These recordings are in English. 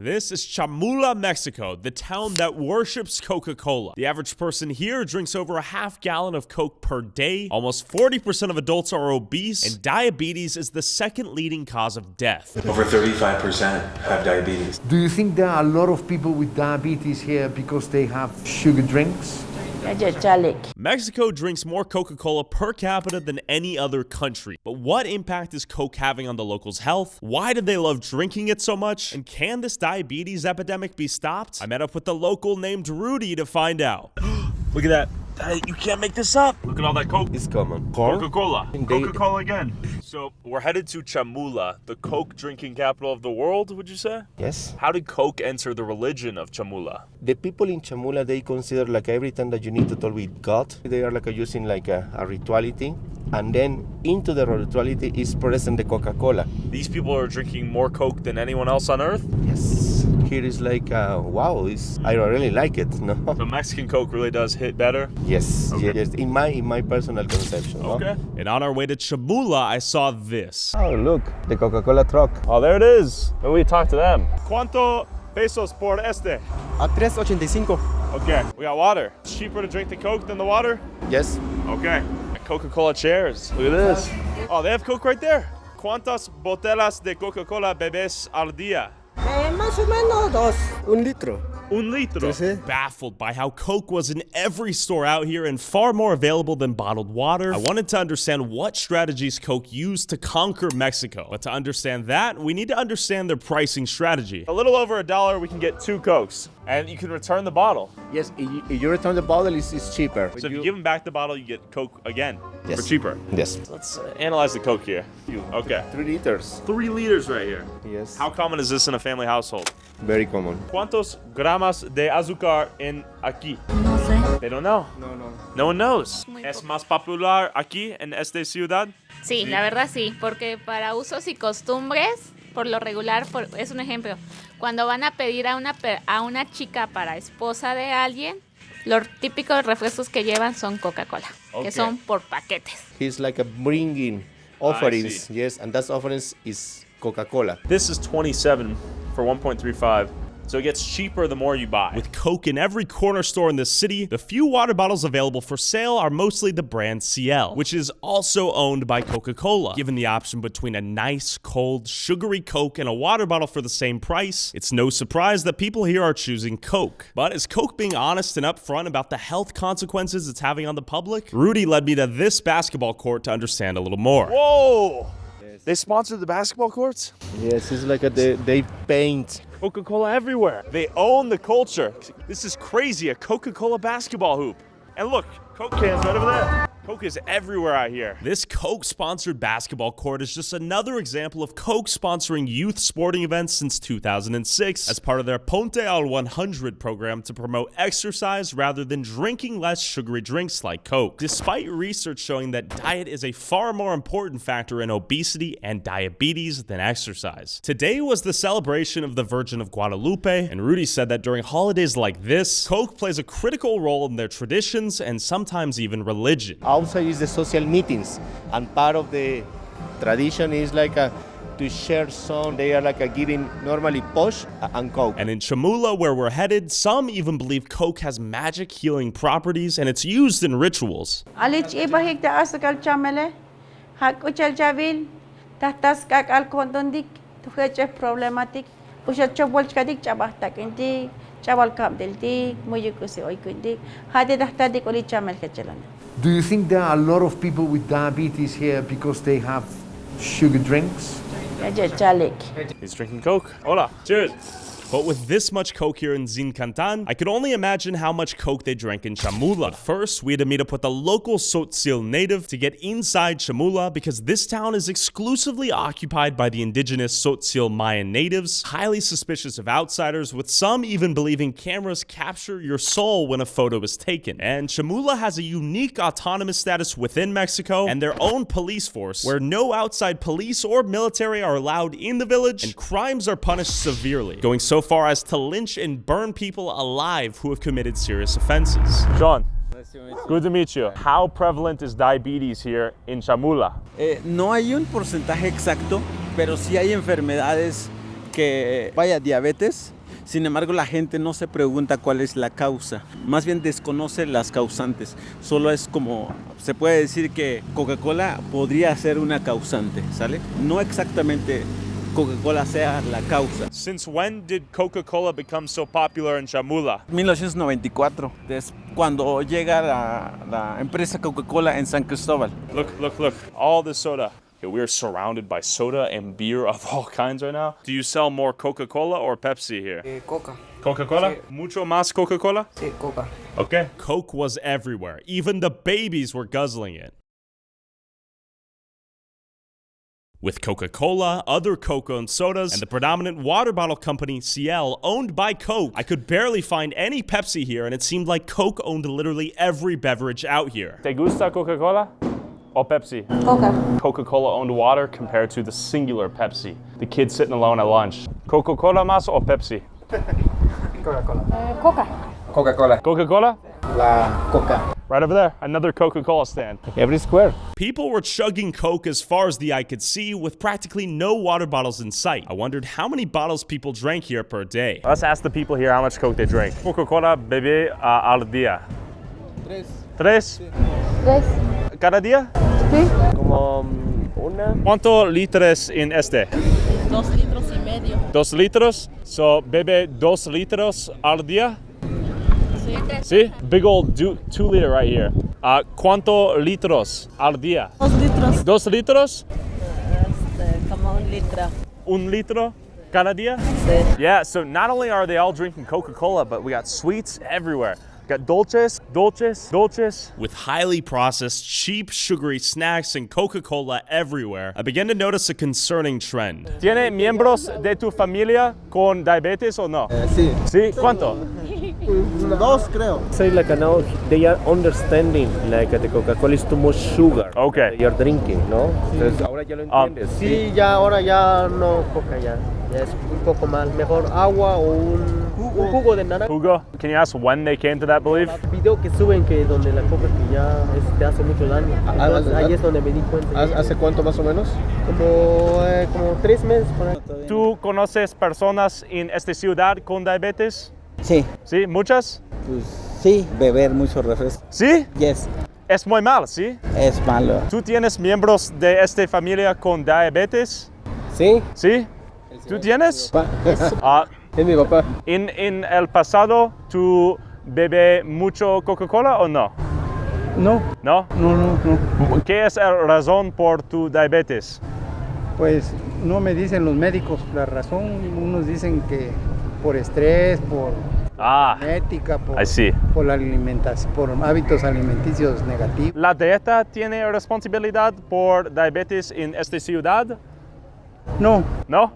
This is Chamula, Mexico, the town that worships Coca-Cola. The average person here drinks over a half gallon of Coke per day. Almost 40% of adults are obese, and diabetes is the second leading cause of death. Over 35% have diabetes. Do you think there are a lot of people with diabetes here because they have sugar drinks? Mexico drinks more Coca-Cola per capita than any other country. But what impact is Coke having on the locals' health? Why do they love drinking it so much? And can this diabetes epidemic be stopped? I met up with the local named Rudy to find out. Look at that. You can't make this up. Look at all that Coke. It's common. Coca-Cola. Coca-Cola again. So we're headed to Chamula, the Coke drinking capital of the world, would you say? Yes. How did Coke enter the religion of Chamula? The people in Chamula, they consider like every time that you need to talk with God, they are like using like a rituality. And then into the rituality is present the Coca-Cola. These people are drinking more Coke than anyone else on earth? Yes. Here is like, wow, I really like it, no? The Mexican Coke really does hit better? Yes, okay. Yes, in my personal conception. Okay. No? And on our way to Chamula, I saw this. Oh, look, the Coca-Cola truck. Oh, there it is. Maybe we talk to them. ¿Cuánto pesos por este? A 3.85. Okay, we got water. It's cheaper to drink the Coke than the water? Yes. Okay. Coca-Cola chairs. Look at this. Oh, they have Coke right there. ¿Cuántas botellas de Coca-Cola bebes al día? Más o menos 2. 1 litro. Un litro. Baffled by how Coke was in every store out here and far more available than bottled water, I wanted to understand what strategies Coke used to conquer Mexico. But to understand that, we need to understand their pricing strategy. A little over $1, we can get 2 Cokes. And you can return the bottle. Yes, if you return the bottle, it's cheaper. So if you give them back the bottle, you get Coke again Yes. for cheaper. Yes. Let's analyze the Coke here. Okay. 3 liters. 3 liters right here. Yes. How common is this in a family household? Very common. ¿Cuántos gramos de azúcar en aquí? No sé. They don't know. No. No one knows. Muy ¿Es poco. más popular aquí en esta ciudad? Sí, la verdad sí, porque para usos y costumbres, por lo regular, es un ejemplo, cuando van a pedir a una chica para esposa de alguien, los típicos refrescos que llevan son Coca-Cola, Okay. que son por paquetes. He's like a bringing offerings. see. Yes, and that offerings is Coca-Cola. This is 27 for 1.35. So it gets cheaper the more you buy. With Coke in every corner store in the city, the few water bottles available for sale are mostly the brand CL, which is also owned by Coca-Cola. Given the option between a nice, cold, sugary Coke and a water bottle for the same price, it's no surprise that people here are choosing Coke. But is Coke being honest and upfront about the health consequences it's having on the public? Rudy led me to this basketball court to understand a little more. Whoa! Yes. They sponsored the basketball courts? Yes, it's like they paint. Coca-Cola everywhere. They own the culture. This is crazy, a Coca-Cola basketball hoop. And look, Coke cans right over there. Coke is everywhere out here. This Coke-sponsored basketball court is just another example of Coke sponsoring youth sporting events since 2006 as part of their Ponte al 100 program to promote exercise rather than drinking less sugary drinks like Coke. Despite research showing that diet is a far more important factor in obesity and diabetes than exercise. Today was the celebration of the Virgin of Guadalupe, and Rudy said that during holidays like this, Coke plays a critical role in their traditions and sometimes even religion. Outside is the social meetings, and part of the tradition is like to share some. They are like giving normally Posh and Coke. And in Chamula, where we're headed, some even believe Coke has magic healing properties and it's used in rituals. Alich ibahig da asakal chamele, hak uchal javil, tahtas kak al kontondik, tuheche problematic, ushat chobolchkadik chabahtak indik, chabal kamdeldik, muyukusi oikundik, hade dahtadik oli chamel kechelana. Do you think there are a lot of people with diabetes here because they have sugar drinks? He's drinking Coke. Hola. Cheers. But with this much Coke here in Zincantan, I could only imagine how much Coke they drank in Chamula. But first, we had to meet up with a local Tzotzil native to get inside Chamula because this town is exclusively occupied by the indigenous Tzotzil Mayan natives, highly suspicious of outsiders, with some even believing cameras capture your soul when a photo is taken. And Chamula has a unique autonomous status within Mexico and their own police force, where no outside police or military are allowed in the village, and crimes are punished severely, going so far as to lynch and burn people alive who have committed serious offenses. John, good to meet you. How prevalent is diabetes here in Chamula? No hay un porcentaje exacto, pero sí hay enfermedades que vaya diabetes. Sin embargo, la gente no se pregunta cuál es la causa, más bien desconoce las causantes. Solo es como, se puede decir que Coca-Cola podría ser una causante, ¿sale? No exactamente Coca-Cola sea la causa. Since when did Coca-Cola become so popular in Chamula? 1994, es cuando llega la empresa Coca-Cola en San Cristóbal. Look, all this soda. Okay, we are surrounded by soda and beer of all kinds right now. Do you sell more Coca-Cola or Pepsi here? Coca. Coca-Cola? Sí. Mucho más Coca-Cola? Sí, Coca. Okay. Coke was everywhere. Even the babies were guzzling it. With Coca-Cola, other Coke-owned sodas, and the predominant water bottle company, CL, owned by Coke, I could barely find any Pepsi here, and it seemed like Coke owned literally every beverage out here. ¿Te gusta Coca-Cola? Or Pepsi? Coca. Coca-Cola owned water compared to the singular Pepsi. The kid sitting alone at lunch. Coca-Cola más or Pepsi? Coca-Cola. Coca. Coca-Cola. Coca-Cola? La Coca. Right over there, another Coca-Cola stand. Every square. People were chugging Coke as far as the eye could see with practically no water bottles in sight. I wondered how many bottles people drank here per day. Let's ask the people here how much Coke they drink. Coca-Cola bebé al día. Tres. ¿Cada día? Como una. ¿Cuántos litros en este? 2 litros y medio. 2 litros. So, bebe 2 litros al día? Sí. Big old 2 liter right here. ¿Cuántos litros al día? 2 litros. 2 litros? Como 1 litro. 1 litro cada día? Sí. Yeah, so not only are they all drinking Coca-Cola, but we got sweets everywhere. Got dulces. With highly processed, cheap, sugary snacks and Coca-Cola everywhere, I began to notice a concerning trend. ¿Tiene miembros de tu familia con diabetes o no? Sí. ¿Sí? ¿Cuánto? 2 creo. Say like now they are understanding like the Coca-Cola is too much sugar. Okay. You're drinking, ¿no? Entonces ahora ya lo entiendes. Sí, ya ahora ya no Coca ya. Ya es un poco más. Mejor agua o un jugo de naranja. Hugo, can you ask when they came to that belief? Video que suben que donde la coca que ya te hace mucho daño. Entonces, ahí es donde me di cuenta. ¿Hace cuánto más o menos? Como 3 meses por ahí. ¿Tú conoces personas en esta ciudad con diabetes? Sí, ¿Sí? ¿Muchas? pues sí, beber mucho refresco. ¿Sí? Yes, Es muy mal, ¿sí? es malo. ¿Tú tienes miembros de esta familia con diabetes? Sí. ¿Sí? ¿Tú tienes? Es mi papá. ¿En el pasado tú bebes mucho Coca-Cola o no? No, ¿No? no. ¿Qué es la razón por tu diabetes? Pues no me dicen los médicos la razón. Unos dicen que por estrés, por genética, por la alimentación, por hábitos alimenticios negativos. ¿La dieta tiene responsabilidad por diabetes en esta ciudad? No. ¿No?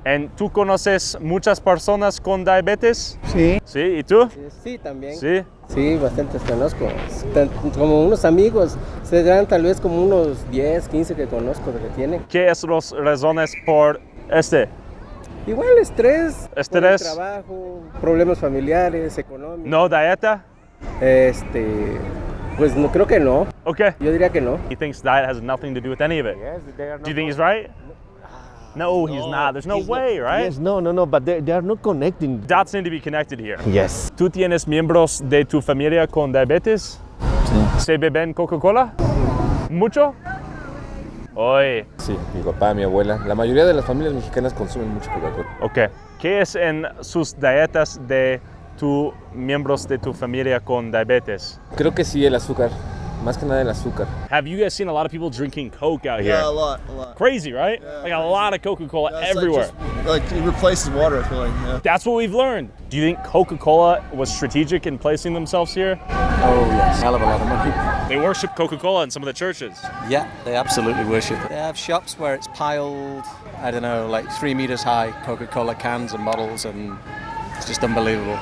¿Y tú conoces muchas personas con diabetes? Sí. ¿Sí? ¿Y tú? Sí, también. Sí. Sí, bastantes conozco. Como unos amigos, se dan tal vez como unos 10, 15 que conozco de que tienen. ¿Qué son las razones por este? Igual estrés, por el trabajo, problemas familiares, económicos. ¿No dieta? Pues no, creo que no. Okay. Yo diría que no. He thinks diet has nothing to do with any of it. Yes, they are not. Do you think he's right? No, he's not. There's no way, right? Yes, no, but they are not connecting. Dots need to be connected here. Yes. ¿Tú tienes miembros de tu familia con diabetes? Sí. ¿Se beben Coca-Cola? ¿Mucho? Oye. Sí, mi papá, mi abuela. La mayoría de las familias mexicanas consumen mucho Coca-Cola. Ok. ¿Qué es en sus dietas de tus miembros de tu familia con diabetes? Creo que sí, el azúcar. Más que nada el azúcar. Have you guys seen a lot of people drinking Coke out here? Yeah, a lot. Crazy, right? Yeah, like a lot of Coca-Cola everywhere. Like it replaces water, I feel like. Yeah. That's what we've learned. Do you think Coca-Cola was strategic in placing themselves here? Oh yes, hell of a lot of money. They worship Coca-Cola in some of the churches. Yeah, they absolutely worship it. They have shops where it's piled, I don't know, like 3 meters high, Coca-Cola cans and bottles, and it's just unbelievable.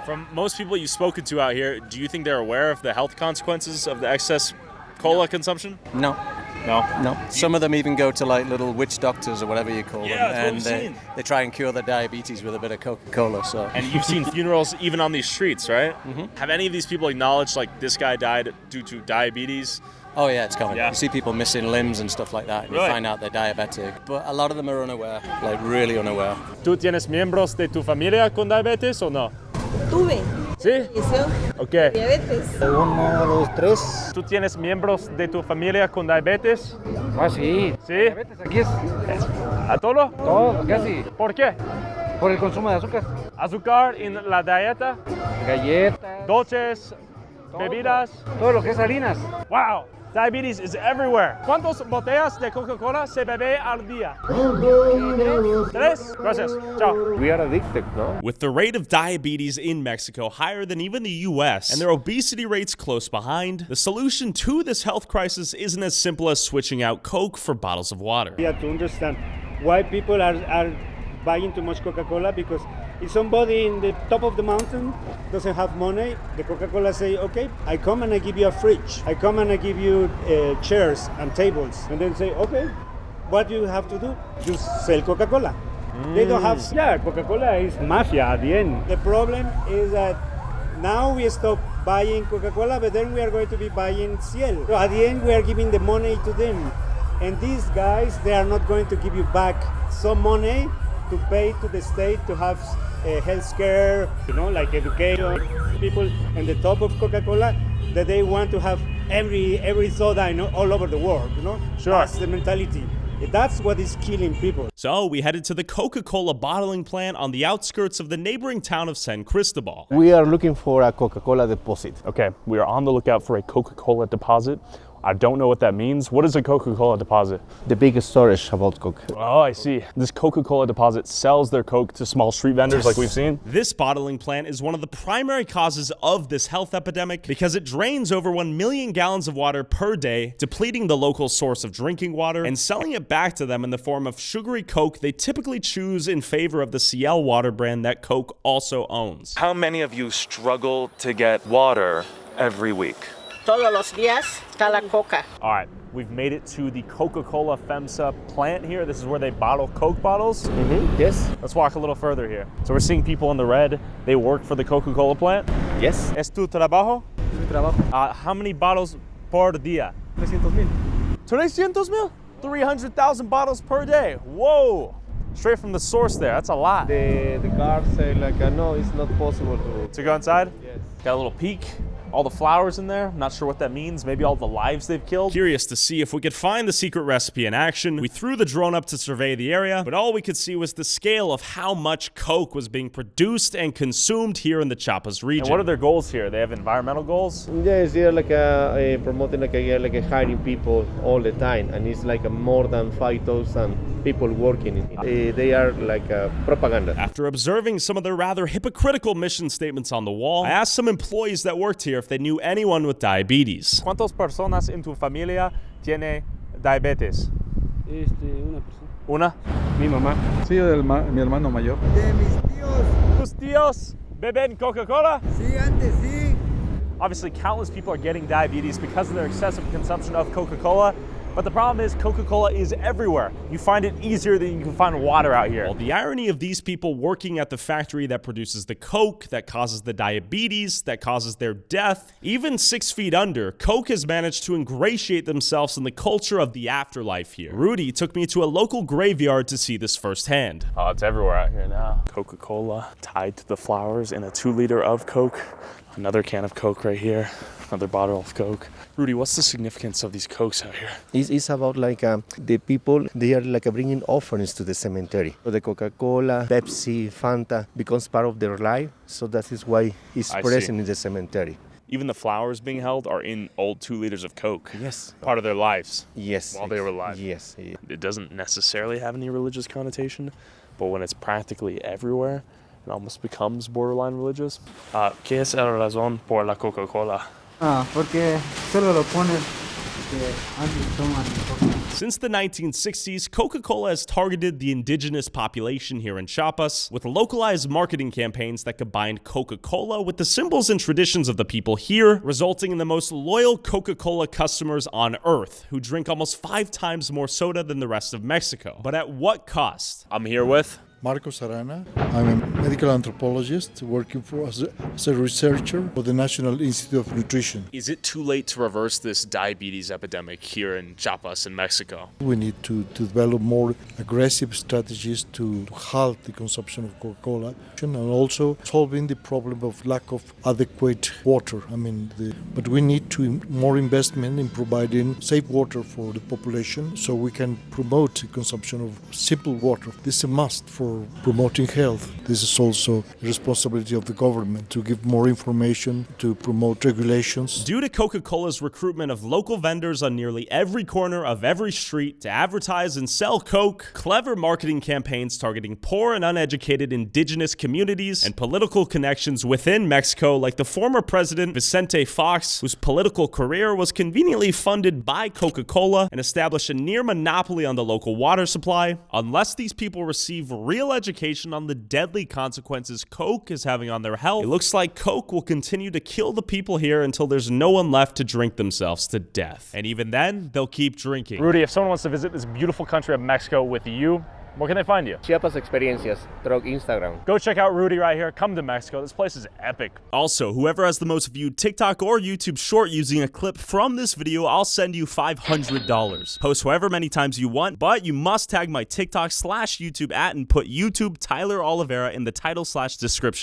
From most people you've spoken to out here, do you think they're aware of the health consequences of the excess cola consumption? No. Some of them even go to like little witch doctors or whatever you call them, and they try and cure their diabetes with a bit of Coca-Cola. So. And you've seen funerals even on these streets, right? Mm-hmm. Have any of these people acknowledged like this guy died due to diabetes Oh yeah, it's common. Yeah. You see people missing limbs and stuff like that, and Really? you find out they're diabetic. But a lot of them are unaware, like really unaware. ¿Tú tienes miembros de tu familia con diabetes o no? Tuve. ¿Sí? Ok. Diabetes. 1, 2, 3. ¿Tú tienes miembros de tu familia con diabetes? Ah, sí. ¿Sí? Diabetes aquí es ¿A todo? todo, casi. ¿Por qué? Por el consumo de azúcar. Azúcar en la dieta, Galletas. dulces, bebidas. Todo lo que es harinas. Wow, diabetes is everywhere. ¿Cuántas botellas de Coca-Cola se bebe al día? 3. Gracias. Ciao. We are addicted, no? With the rate of diabetes in Mexico higher than even the US and their obesity rates close behind, the solution to this health crisis isn't as simple as switching out Coke for bottles of water. We have to understand why people are buying too much Coca-Cola, because if somebody in the top of the mountain doesn't have money, the Coca-Cola say, okay, I come and I give you a fridge. I come and I give you chairs and tables. And then say, okay, what do you have to do? Just sell Coca-Cola. They don't have, Coca-Cola is mafia at the end. The problem is that now we stop buying Coca-Cola, but then we are going to be buying Ciel. So at the end, we are giving the money to them. And these guys, they are not going to give you back some money to pay to the state to have health care, like education. People in the top of Coca-Cola, that they want to have every soda all over the world, Sure. That's the mentality. That's what is killing people. So we headed to the Coca-Cola bottling plant on the outskirts of the neighboring town of San Cristobal. We are looking for a Coca-Cola deposit. Okay, we are on the lookout for a Coca-Cola deposit. I don't know what that means. What is a Coca-Cola deposit? The biggest storage about Coke. Oh, I see. This Coca-Cola deposit sells their Coke to small street vendors like we've seen. This bottling plant is one of the primary causes of this health epidemic because it drains over 1 million gallons of water per day, depleting the local source of drinking water and selling it back to them in the form of sugary Coke they typically choose in favor of the Ciel water brand that Coke also owns. How many of you struggle to get water every week? Todos los días está la coca. All right, we've made it to the Coca-Cola FEMSA plant here. This is where they bottle Coke bottles. Yes. Let's walk a little further here. So we're seeing people in the red. They work for the Coca-Cola plant. Yes. ¿Es tu trabajo? Es mi trabajo. How many bottles por día? 300,000. 300,000? 300,000 bottles per day. Whoa. Straight from the source there. That's a lot. The guards say no, it's not possible to go inside? Yes. Got a little peek. All the flowers in there, not sure what that means. Maybe all the lives they've killed. Curious to see if we could find the secret recipe in action. We threw the drone up to survey the area, but all we could see was the scale of how much Coke was being produced and consumed here in the Chiapas region. And what are their goals here? They have environmental goals? Yes, they're promoting hiring people all the time, and it's more than 5,000 people working. They are propaganda. After observing some of their rather hypocritical mission statements on the wall, I asked some employees that worked here if they knew anyone with diabetes. ¿Cuántas personas en tu familia tiene diabetes? Una persona. ¿Una? Mi mamá. Sí, mi hermano mayor. De mis tíos. ¿Tus tíos beben Coca-Cola? Sí, antes sí. Obviously, countless people are getting diabetes because of their excessive consumption of Coca-Cola. But the problem is Coca-Cola is everywhere. You find it easier than you can find water out here. Well, the irony of these people working at the factory that produces the Coke, that causes the diabetes, that causes their death, even 6 feet under, Coke has managed to ingratiate themselves in the culture of the afterlife here. Rudy took me to a local graveyard to see this firsthand. Oh, it's everywhere out here now. Coca-Cola tied to the flowers in a 2-liter of Coke. Another can of Coke right here. Another bottle of Coke. Rudy, what's the significance of these Cokes out here? It's about the people, they are bringing offerings to the cemetery. So the Coca-Cola, Pepsi, Fanta becomes part of their life. So that is why it's present in the cemetery. Even the flowers being held are in old 2 liters of Coke. Yes. Part of their lives. Yes. While they were alive. Yes. It doesn't necessarily have any religious connotation, but when it's practically everywhere, it almost becomes borderline religious. ¿Qué es la razón por la Coca-Cola? Porque solo lo ponen que antes toman Coca. Since the 1960s, Coca-Cola has targeted the indigenous population here in Chiapas with localized marketing campaigns that combined Coca-Cola with the symbols and traditions of the people here, resulting in the most loyal Coca-Cola customers on earth, who drink almost 5 times more soda than the rest of Mexico. But at what cost? I'm here with Marcos Arana. I'm a medical anthropologist working as a researcher for the National Institute of Nutrition. Is it too late to reverse this diabetes epidemic here in Chiapas in Mexico? We need to develop more aggressive strategies to halt the consumption of Coca-Cola and also solving the problem of lack of adequate water. But we need more investment in providing safe water for the population so we can promote the consumption of simple water. This is a must for promoting health. This is also the responsibility of the government to give more information, to promote regulations. Due to Coca-Cola's recruitment of local vendors on nearly every corner of every street to advertise and sell Coke, clever marketing campaigns targeting poor and uneducated indigenous communities, and political connections within Mexico, like the former president Vicente Fox, whose political career was conveniently funded by Coca-Cola and established a near monopoly on the local water supply. Unless these people receive real education on the deadly consequences Coke is having on their health, it looks like Coke will continue to kill the people here until there's no one left to drink themselves to death. And even then, they'll keep drinking. Rudy, if someone wants to visit this beautiful country of Mexico with you, where can they find you? Chiapas Experiencias, through Instagram. Go check out Rudy right here. Come to Mexico. This place is epic. Also, whoever has the most viewed TikTok or YouTube short using a clip from this video, I'll send you $500. Post however many times you want, but you must tag my TikTok/YouTube @ and put YouTube Tyler Oliveira in the title/description.